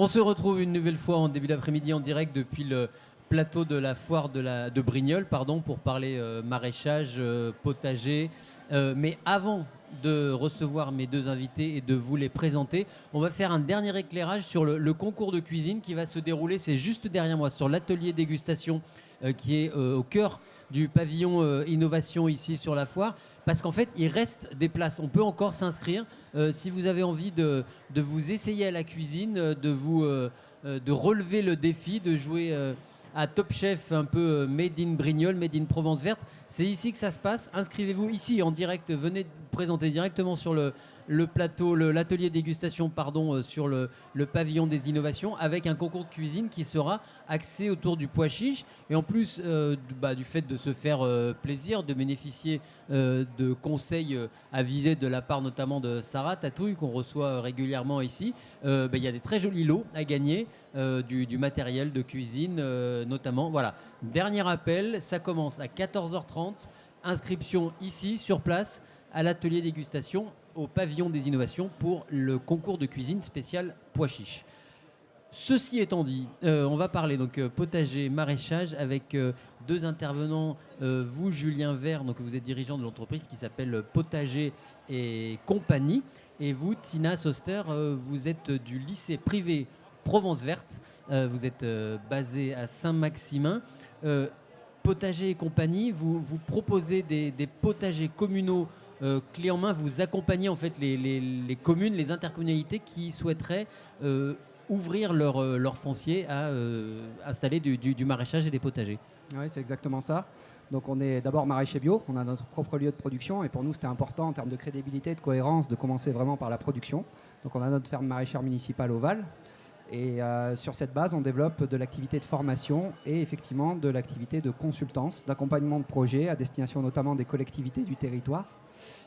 On se retrouve une nouvelle fois en début d'après-midi en direct depuis le plateau de la foire de Brignoles, pardon, pour parler maraîchage, potager. Mais avant de recevoir mes deux invités et de vous les présenter, on va faire un dernier éclairage sur le concours de cuisine qui va se dérouler, c'est juste derrière moi, sur l'atelier dégustation qui est au cœur du pavillon innovation ici sur la foire. Parce qu'en fait, il reste des places. On peut encore s'inscrire. Si vous avez envie de vous essayer à la cuisine, de relever le défi, de jouer à Top Chef un peu Made in Brignoles, Made in Provence Verte. C'est ici que ça se passe. Inscrivez-vous ici en direct. Venez présenter directement sur le plateau, l'atelier dégustation, pardon, sur le pavillon des innovations, avec un concours de cuisine qui sera axé autour du pois chiche. Et en plus du fait de se faire plaisir, de bénéficier de conseils avisés de la part notamment de Sarah Tatouille, qu'on reçoit régulièrement ici, il y a des très jolis lots à gagner, du matériel de cuisine notamment. Voilà, dernier appel, ça commence à 14h30. Inscription ici, sur place, à l'atelier dégustation, au pavillon des innovations pour le concours de cuisine spécial pois chiche. Ceci étant dit, on va parler donc potager, maraîchage avec deux intervenants. Vous, Julien Vert, donc vous êtes dirigeant de l'entreprise qui s'appelle Potager et Compagnie. Et vous, Tina Soster, vous êtes du lycée privé Provence Verte. Vous êtes basé à Saint-Maximin. Potager et Compagnie, vous proposez des potagers communaux clés en main. Vous accompagnez en fait les communes, les intercommunalités qui souhaiteraient ouvrir leur foncier à installer du maraîchage et des potagers. Oui, c'est exactement ça. Donc on est d'abord maraîcher bio, on a notre propre lieu de production et pour nous c'était important en termes de crédibilité et de cohérence de commencer vraiment par la production. Donc on a notre ferme maraîchère municipale au Val et sur cette base on développe de l'activité de formation et effectivement de l'activité de consultance, d'accompagnement de projets à destination notamment des collectivités du territoire.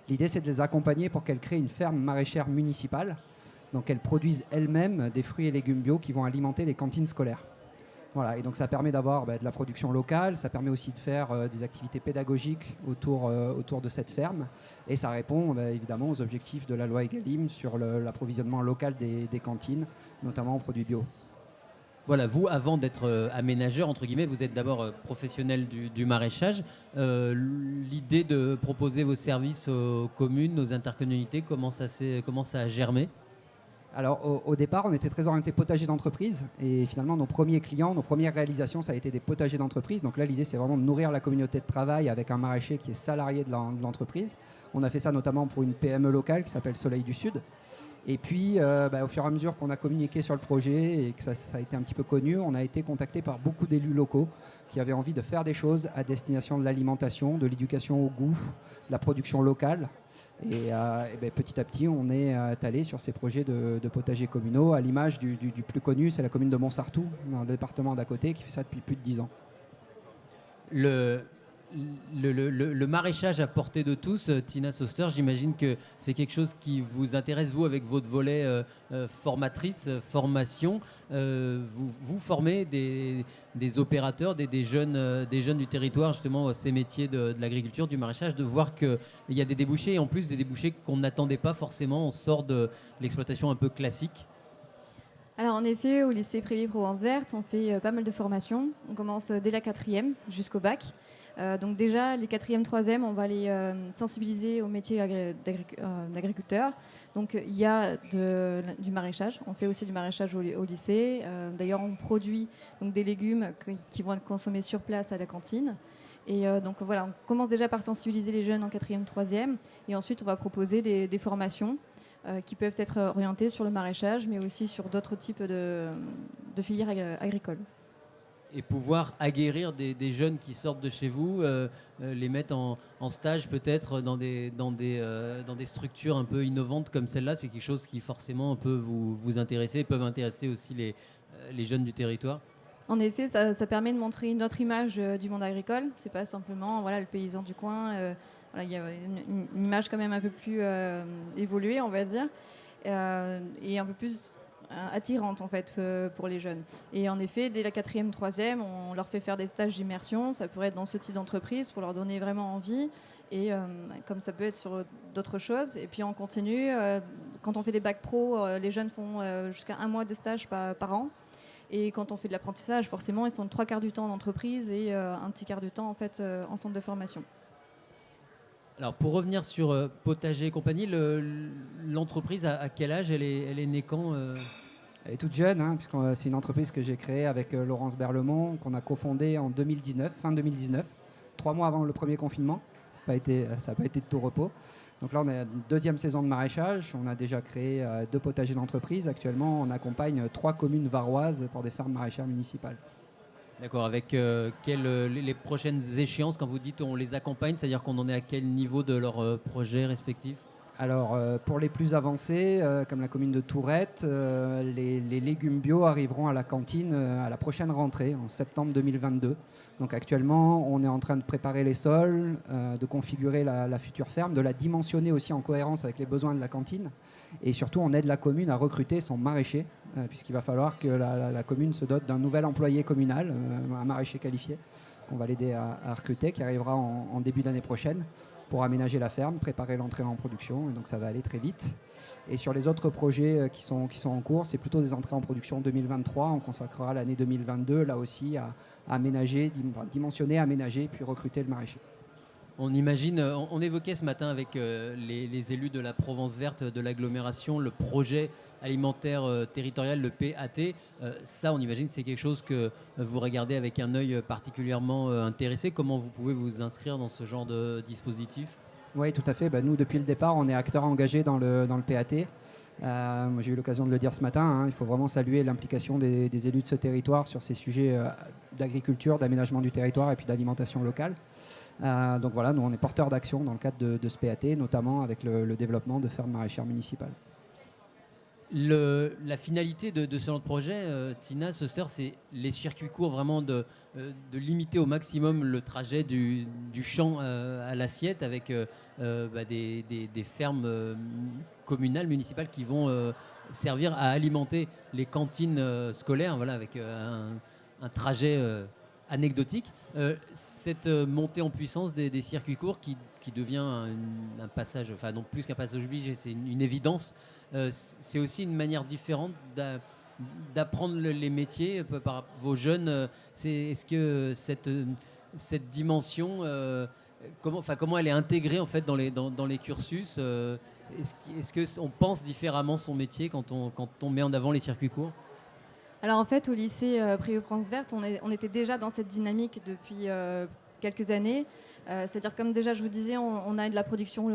L'idée c'est de les accompagner pour qu'elles créent une ferme maraîchère municipale, donc elles produisent elles-mêmes des fruits et légumes bio qui vont alimenter les cantines scolaires. Voilà, et donc ça permet d'avoir de la production locale, ça permet aussi de faire des activités pédagogiques autour de cette ferme, et ça répond évidemment aux objectifs de la loi Egalim sur l'approvisionnement local des cantines, notamment en produits bio. Voilà, vous, avant d'être aménageur, entre guillemets, vous êtes d'abord professionnel du maraîchage. L'idée de proposer vos services aux communes, aux intercommunalités, comment ça a germé ? Alors au départ, on était très orienté potager d'entreprise et finalement nos premiers clients, nos premières réalisations, ça a été des potagers d'entreprise. Donc là, l'idée, c'est vraiment de nourrir la communauté de travail avec un maraîcher qui est salarié de l'entreprise. On a fait ça notamment pour une PME locale qui s'appelle Soleil du Sud. Et puis, au fur et à mesure qu'on a communiqué sur le projet et que ça a été un petit peu connu, on a été contacté par beaucoup d'élus locaux qui avaient envie de faire des choses à destination de l'alimentation, de l'éducation au goût, de la production locale. Et petit à petit, on est allé sur ces projets de potagers communaux, à l'image du plus connu, c'est la commune de Montsartou, dans le département d'à côté, qui fait ça depuis plus de 10 ans. Le maraîchage à portée de tous, Tina Soster, j'imagine que c'est quelque chose qui vous intéresse, vous, avec votre volet formatrice, formation. Vous formez des opérateurs, des jeunes du territoire, justement, ces métiers de l'agriculture, du maraîchage, de voir qu'il y a des débouchés, et en plus des débouchés qu'on n'attendait pas forcément. On sort de l'exploitation un peu classique. Alors en effet, au lycée privé Provence Verte, on fait pas mal de formations. On commence dès la 4e jusqu'au bac. Donc déjà, les 4e, 3e, on va les sensibiliser au métier d'agriculteur. Donc il y a du maraîchage. On fait aussi du maraîchage au lycée. D'ailleurs, on produit donc, des légumes qui vont être consommés sur place à la cantine. Et donc voilà, on commence déjà par sensibiliser les jeunes en 4e, 3e. Et ensuite, on va proposer des formations qui peuvent être orientées sur le maraîchage, mais aussi sur d'autres types de filières agricoles. Et pouvoir aguerrir des jeunes qui sortent de chez vous, les mettre en stage peut-être dans des structures un peu innovantes comme celle-là, c'est quelque chose qui forcément peut vous intéresser et peuvent intéresser aussi les jeunes du territoire. En effet, ça permet de montrer une autre image du monde agricole. C'est pas simplement le paysan du coin. Il y a une image quand même un peu plus évoluée, on va dire, et un peu plus attirante en fait pour les jeunes. Et en effet, dès la 4e, 3e, on leur fait faire des stages d'immersion. Ça pourrait être dans ce type d'entreprise pour leur donner vraiment envie. Et comme ça peut être sur d'autres choses. Et puis on continue quand on fait des bacs pro, les jeunes font jusqu'à 1 mois de stage par an. Et quand on fait de l'apprentissage, forcément, ils sont 3/4 du temps en entreprise et un petit quart du temps en fait en centre de formation. Alors pour revenir sur Potager et compagnie, l'entreprise à quel âge elle est née quand Elle est toute jeune, hein, puisque c'est une entreprise que j'ai créée avec Laurence Berlemont, qu'on a cofondée en 2019, fin 2019, 3 mois avant le premier confinement. Ça n'a pas été de tout repos. Donc là, on est à une deuxième saison de maraîchage. On a déjà créé 2 potagers d'entreprise. Actuellement, on accompagne 3 communes varoises pour des fermes maraîchères municipales. D'accord, avec les prochaines échéances, quand vous dites on les accompagne, c'est-à-dire qu'on en est à quel niveau de leurs projets respectifs? Alors, pour les plus avancés, comme la commune de Tourette, les légumes bio arriveront à la cantine à la prochaine rentrée, en septembre 2022. Donc actuellement, on est en train de préparer les sols, de configurer la future ferme, de la dimensionner aussi en cohérence avec les besoins de la cantine. Et surtout, on aide la commune à recruter son maraîcher, puisqu'il va falloir que la commune se dote d'un nouvel employé communal, un maraîcher qualifié, qu'on va l'aider à recruter, qui arrivera en début d'année prochaine, pour aménager la ferme, préparer l'entrée en production, et donc ça va aller très vite. Et sur les autres projets qui sont en cours, c'est plutôt des entrées en production 2023. On consacrera l'année 2022 là aussi à aménager, dimensionner, aménager, puis recruter le maraîcher. On imagine, on évoquait ce matin avec les élus de la Provence verte, de l'agglomération, le projet alimentaire territorial, le PAT. Ça, on imagine que c'est quelque chose que vous regardez avec un œil particulièrement intéressé. Comment vous pouvez vous inscrire dans ce genre de dispositif? Oui, tout à fait. Nous, depuis le départ, on est acteurs engagés dans le PAT. Moi, j'ai eu l'occasion de le dire ce matin. Hein, il faut vraiment saluer l'implication des élus de ce territoire sur ces sujets d'agriculture, d'aménagement du territoire et puis d'alimentation locale. Donc voilà, nous on est porteurs d'action dans le cadre de ce PAT, notamment avec le développement de fermes maraîchères municipales. La finalité de ce genre de projet, Tina Soster, c'est les circuits courts, vraiment de limiter au maximum le trajet du champ à l'assiette avec des fermes communales, municipales qui vont servir à alimenter les cantines scolaires, voilà, avec un trajet anecdotique. Cette montée en puissance des circuits courts qui devient un passage, enfin non plus qu'un passage obligé, c'est une évidence. C'est aussi une manière différente d'apprendre les métiers par vos jeunes. Est-ce que cette dimension, comment elle est intégrée en fait dans les cursus? Est-ce qu'on pense différemment son métier quand on met en avant les circuits courts? Alors en fait, au lycée privé Provence verte, on était déjà dans cette dynamique depuis quelques années. C'est-à-dire, comme déjà je vous disais, on a de la production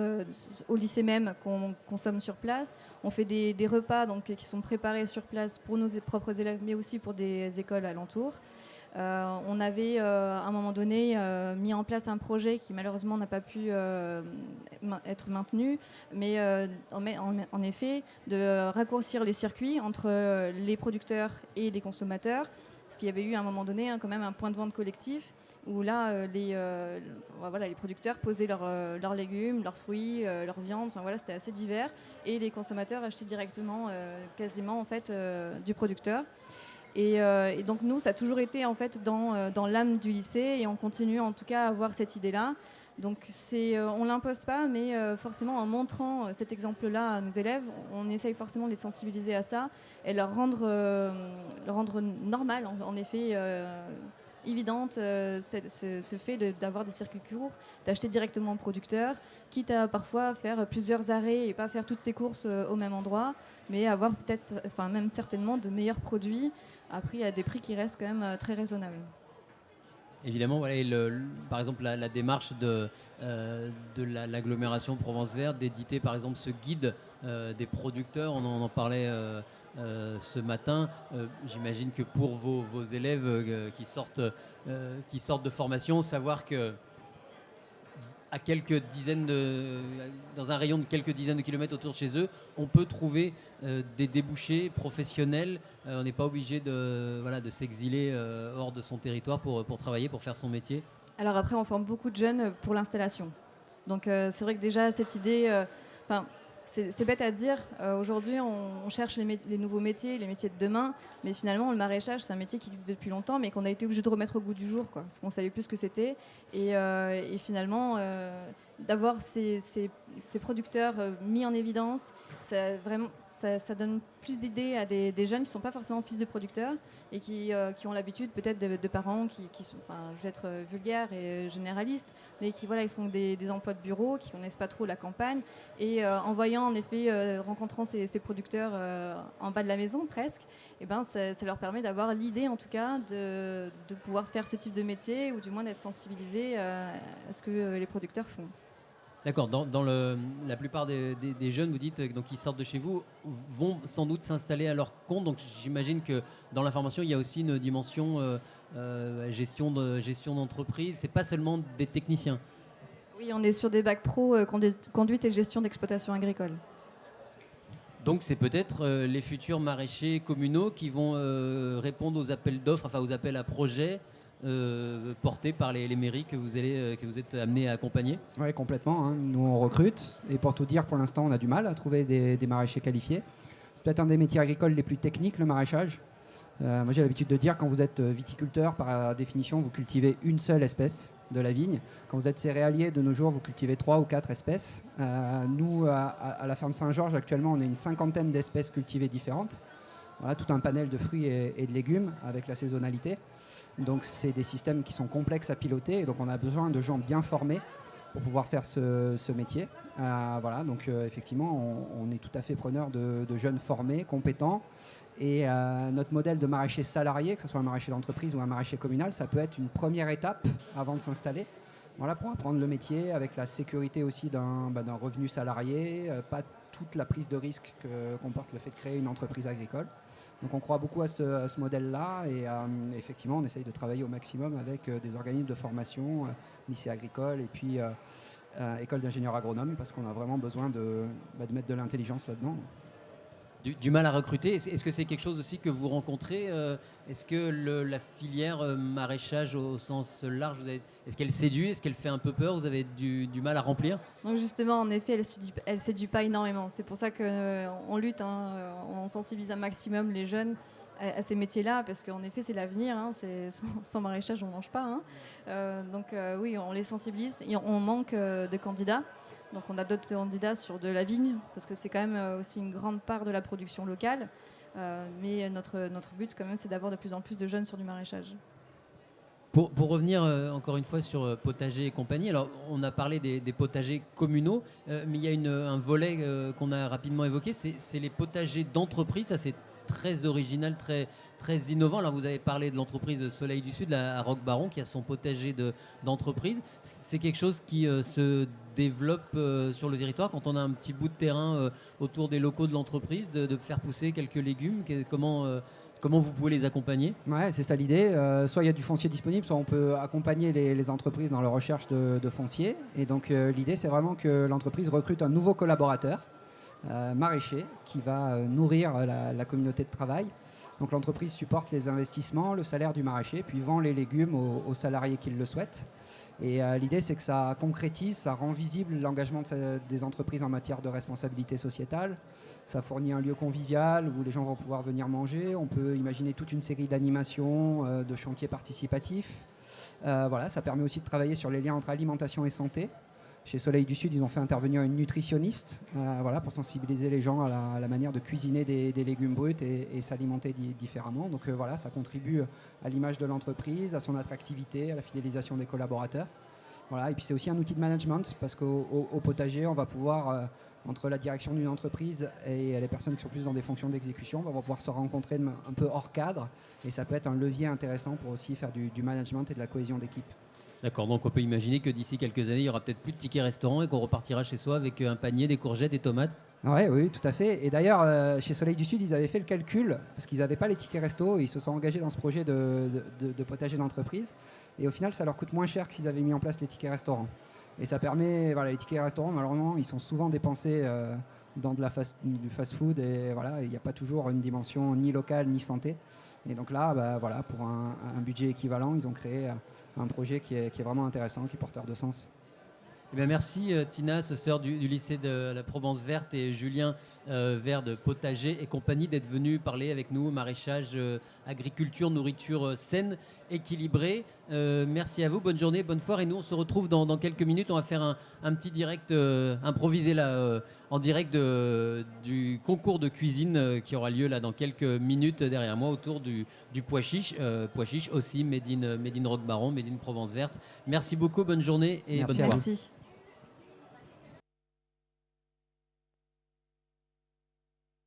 au lycée même qu'on consomme sur place. On fait des repas donc, qui sont préparés sur place pour nos propres élèves, mais aussi pour des écoles alentours. On avait à un moment donné mis en place un projet qui malheureusement n'a pas pu être maintenu, mais en effet de raccourcir les circuits entre les producteurs et les consommateurs, parce qu'il y avait eu à un moment donné quand même un point de vente collectif où là les producteurs posaient leurs légumes, leurs fruits, leurs viandes, c'était assez divers, et les consommateurs achetaient directement quasiment en fait du producteur. Et donc nous, ça a toujours été en fait dans l'âme du lycée, et on continue en tout cas à avoir cette idée-là. Donc on ne l'impose pas, mais forcément en montrant cet exemple-là à nos élèves, on essaye forcément de les sensibiliser à ça et leur rendre normal, en effet, évidente ce fait d'avoir des circuits courts, d'acheter directement au producteur, quitte à parfois faire plusieurs arrêts et pas faire toutes ses courses au même endroit, mais avoir peut-être, même certainement de meilleurs produits à prix à des prix qui restent quand même très raisonnables. Évidemment, voilà, par exemple la démarche de l'agglomération Provence Verte d'éditer par exemple ce guide des producteurs, on en parlait ce matin. J'imagine que pour vos élèves qui sortent de formation, savoir que dans un rayon de quelques dizaines de kilomètres autour de chez eux, on peut trouver des débouchés professionnels. On n'est pas obligé de s'exiler hors de son territoire pour travailler, pour faire son métier. Alors après, on forme beaucoup de jeunes pour l'installation. Donc c'est vrai que déjà, cette idée... c'est bête à dire. Aujourd'hui, on cherche les nouveaux métiers, les métiers de demain. Mais finalement, le maraîchage, c'est un métier qui existe depuis longtemps, mais qu'on a été obligé de remettre au goût du jour, parce qu'on ne savait plus ce que c'était. Et finalement, d'avoir ces producteurs mis en évidence, ça donne plus d'idées à des jeunes qui ne sont pas forcément fils de producteurs et qui ont l'habitude peut-être de parents qui sont, enfin, je vais être vulgaire et généraliste, mais qui voilà, ils font des emplois de bureau, qui connaissent pas trop la campagne et en voyant en effet, rencontrant ces producteurs en bas de la maison presque, et ben ça leur permet d'avoir l'idée en tout cas de pouvoir faire ce type de métier ou du moins d'être sensibilisés à ce que les producteurs font. D'accord, la plupart des jeunes, vous dites, donc, qui sortent de chez vous, vont sans doute s'installer à leur compte. Donc j'imagine que dans la formation, il y a aussi une dimension gestion d'entreprise. C'est pas seulement des techniciens. Oui, on est sur des bacs pro conduite et gestion d'exploitation agricole. Donc c'est peut-être les futurs maraîchers communaux qui vont répondre aux appels d'offres, enfin aux appels à projets portés par les mairies que vous êtes amenés à accompagner. Oui, complètement, hein. Nous, on recrute. Et pour tout dire, pour l'instant, on a du mal à trouver des maraîchers qualifiés. C'est peut-être un des métiers agricoles les plus techniques, le maraîchage. Moi, j'ai l'habitude de dire, quand vous êtes viticulteur, par définition, vous cultivez une seule espèce de la vigne. Quand vous êtes céréalier, de nos jours, vous cultivez 3 ou 4 espèces. Nous, à la ferme Saint-Georges, actuellement, on a une 50aine d'espèces cultivées différentes. Voilà, tout un panel de fruits et de légumes avec la saisonnalité. Donc, c'est des systèmes qui sont complexes à piloter. Et donc, on a besoin de gens bien formés pour pouvoir faire ce métier. Voilà, donc effectivement, on est tout à fait preneur de jeunes formés, compétents. Et notre modèle de maraîcher salarié, que ce soit un maraîcher d'entreprise ou un maraîcher communal, ça peut être une première étape avant de s'installer. Voilà, pour apprendre le métier avec la sécurité aussi d'un revenu salarié, pas toute la prise de risque que comporte le fait de créer une entreprise agricole. Donc on croit beaucoup à ce modèle-là et effectivement on essaye de travailler au maximum avec des organismes de formation, lycées agricoles et puis école d'ingénieurs agronomes parce qu'on a vraiment besoin de mettre de l'intelligence là-dedans. Du mal à recruter. Est-ce que c'est quelque chose aussi que vous rencontrez Est-ce que la filière maraîchage au sens large, est-ce qu'elle séduit Est-ce qu'elle fait un peu peur Vous avez du mal à remplir? Donc justement, en effet, elle séduit pas énormément. C'est pour ça qu'on lutte, hein, on sensibilise un maximum les jeunes à ces métiers-là, parce qu'en effet, c'est l'avenir. Hein, sans maraîchage, on ne mange pas. Hein. Donc oui, on les sensibilise. Et on manque de candidats. Donc on a d'autres candidats sur de la vigne, parce que c'est quand même aussi une grande part de la production locale. Mais notre but, quand même, c'est d'avoir de plus en plus de jeunes sur du maraîchage. Pour revenir encore une fois sur potager et compagnie, alors on a parlé des potagers communaux, mais il y a un volet qu'on a rapidement évoqué, c'est les potagers d'entreprise. Ça, c'est très original, très innovant. Alors vous avez parlé de l'entreprise Soleil du Sud, à Roquebaron, qui a son potager d'entreprise. C'est quelque chose qui se développe sur le territoire quand on a un petit bout de terrain autour des locaux de l'entreprise, de faire pousser quelques légumes. Comment vous pouvez les accompagner? Ouais, c'est ça l'idée. Soit il y a du foncier disponible, soit on peut accompagner les entreprises dans leur recherche de foncier. Et donc l'idée, c'est vraiment que l'entreprise recrute un nouveau collaborateur, maraîcher, qui va nourrir la communauté de travail. Donc l'entreprise supporte les investissements, le salaire du maraîcher, puis vend les légumes aux salariés qui le souhaitent. Et l'idée, c'est que ça concrétise, ça rend visible l'engagement des entreprises en matière de responsabilité sociétale. Ça fournit un lieu convivial où les gens vont pouvoir venir manger. On peut imaginer toute une série d'animations, de chantiers participatifs. Voilà, ça permet aussi de travailler sur les liens entre alimentation et santé. Chez Soleil du Sud, ils ont fait intervenir une nutritionniste voilà, pour sensibiliser les gens à la manière de cuisiner des légumes bruts et s'alimenter différemment. Donc voilà, ça contribue à l'image de l'entreprise, à son attractivité, à la fidélisation des collaborateurs. Voilà, et puis c'est aussi un outil de management parce qu'au potager, on va pouvoir, entre la direction d'une entreprise et les personnes qui sont plus dans des fonctions d'exécution, on va pouvoir se rencontrer un peu hors cadre et ça peut être un levier intéressant pour aussi faire du management et de la cohésion d'équipe. D'accord, donc on peut imaginer que d'ici quelques années, il y aura peut-être plus de tickets restaurant et qu'on repartira chez soi avec un panier, des courgettes, des tomates. Ouais, oui, tout à fait. Et d'ailleurs, chez Soleil du Sud, ils avaient fait le calcul, parce qu'ils n'avaient pas les tickets resto, et ils se sont engagés dans ce projet de potager d'entreprise. Et au final, ça leur coûte moins cher que s'ils avaient mis en place les tickets restaurants. Et ça permet, voilà, les tickets restaurants, malheureusement, ils sont souvent dépensés dans du fast-food, et voilà, il n'y a pas toujours une dimension ni locale ni santé. Et donc là, voilà, pour un budget équivalent, ils ont créé un projet qui est vraiment intéressant, qui est porteur de sens. Eh bien, merci Tina Soster du lycée de la Provence Verte et Julien Vert de Potager et compagnie d'être venus parler avec nous maraîchage, agriculture, nourriture saine, équilibrée. Merci à vous, bonne journée, bonne foire et nous on se retrouve dans quelques minutes. On va faire un petit direct improvisé là en direct du concours de cuisine qui aura lieu là dans quelques minutes derrière moi autour du pois chiche aussi Made in Roquebaron, Made in Provence Verte. Merci beaucoup, bonne journée et Merci bonne à foire. Merci.